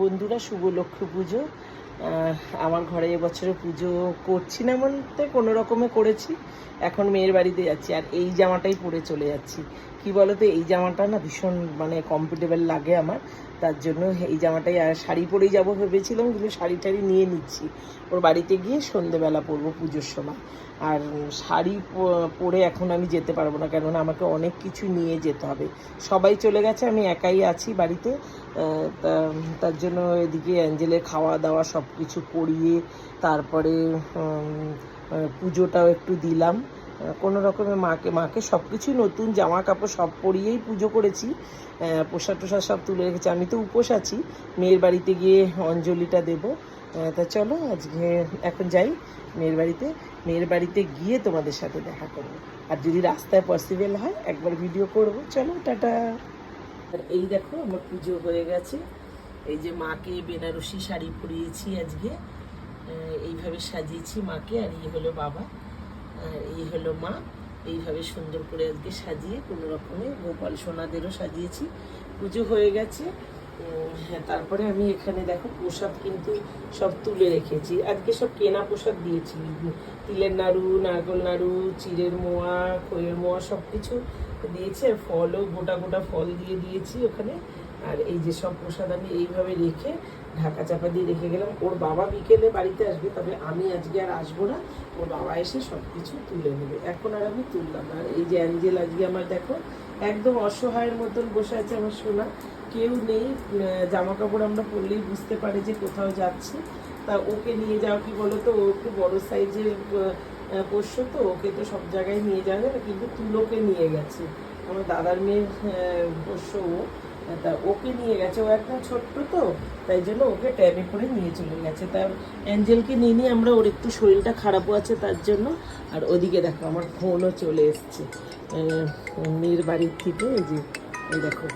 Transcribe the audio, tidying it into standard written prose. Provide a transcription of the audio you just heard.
বন্ধুরা, শুভ লক্ষ্মী পুজো। আমার ঘরে এবছরে পুজো করছি না বলতে কোনো রকমে করেছি। এখন মেয়ের বাড়িতে যাচ্ছি আর এই জামাটাই পরে চলে যাচ্ছি। কি বলতো, এই জামাটা না ভীষণ কমফোর্টেবল লাগে আমার, তার জন্য এই জামাটাই। আর শাড়ি পরেই যাবো ভেবেছিলাম, কিন্তু শাড়ি টাড়ি নিয়ে নিচ্ছি, ওর বাড়িতে গিয়ে সন্ধেবেলা পরবো পুজোর সময়। আর শাড়ি পরে এখন আমি যেতে পারবো না, কেননা আমাকে অনেক কিছু নিয়ে যেতে হবে। সবাই চলে গেছে, আমি একাই আছি বাড়িতে। তার জন্য এদিকে অ্যাঞ্জেলের খাওয়া দাওয়া সব কিছু করিয়ে তারপরে পুজোটাও একটু দিলাম কোনো রকমে। মাকে সব কিছুই নতুন জামা কাপড় সব পরিয়েই পুজো করেছি। প্রসাদ টোসাদ সব তুলে রেখেছি। আমি তো উপোস আছি, মেয়ের বাড়িতে গিয়ে অঞ্জলিটা দেব। তা চলো আজকে এখন যাই মেয়ের বাড়িতে গিয়ে তোমাদের সাথে দেখা করবো। আর যদি রাস্তায় পসিবল হয় একবার ভিডিও করব। চলো, টাটা। আর এই দেখো, আমার পুজো হয়ে গেছে। এই যে মাকে বেনারসি শাড়ি পরিয়েছি আজকে, এইভাবে সাজিয়েছি মাকে। আর এই হলো বাবা, আর এই হলো মা। এইভাবে সুন্দর করে আজকে সাজিয়ে কোনো রকমে গোপাল সোনাদেরও সাজিয়েছি। পুজো হয়ে গেছে। হ্যাঁ, তারপরে আমি এখানে দেখো প্রসাদ কিন্তু সব তুলে রেখেছি। আজকে সব কেনা প্রসাদ দিয়েছি, তিলের নাড়ু, নারকেল নাড়ু, চিড়ের মোয়া, খইয়ের মোয়া সব কিছু দিয়েছি। আর ফলও গোটা গোটা ফল দিয়ে দিয়েছি ওখানে। আর এই যে সব প্রসাদ আমি এইভাবে রেখে ঢাকা চাপা দিয়ে রেখে গেলাম। ওর বাবা বিকেলে বাড়িতে আসবে, তবে আমি আজকে আর আসবো না। ওর বাবা এসে সব কিছু তুলে নেবে, এখন আর আমি তুললাম না। আর এই যে অ্যাঞ্জেল আজকে আমার দেখো একদম অসহায়ের মতন বসে আছে আমার সোনা। কেউ নেই, জামা কাপড় আমরা পরলেই বুঝতে পারে যে কোথাও যাচ্ছে। তা ওকে নিয়ে যাও, কি বলো তো, ও একটু বড় সাইজের পোষ্য, তো ওকে তো সব জায়গায় নিয়ে যাওয়া যায় না, কিন্তু তুলোকে নিয়ে গেছে, আমার দাদার মেয়ের পোষ্য ও। তা ওকে নিয়ে গেছে, ও একটা ছোট্ট তো, তাই জন্য ওকে ট্যাবে করে নিয়ে চলে গেছে। তার অ্যাঞ্জেলকে নিয়ে নিয়ে আমরা, ওর একটু শরীরটা খারাপও আছে তার জন্য। আর ওদিকে দেখো আমার ফোনও চলে এসছে মেয়ের বাড়ির থেকে। এই যে এই দেখো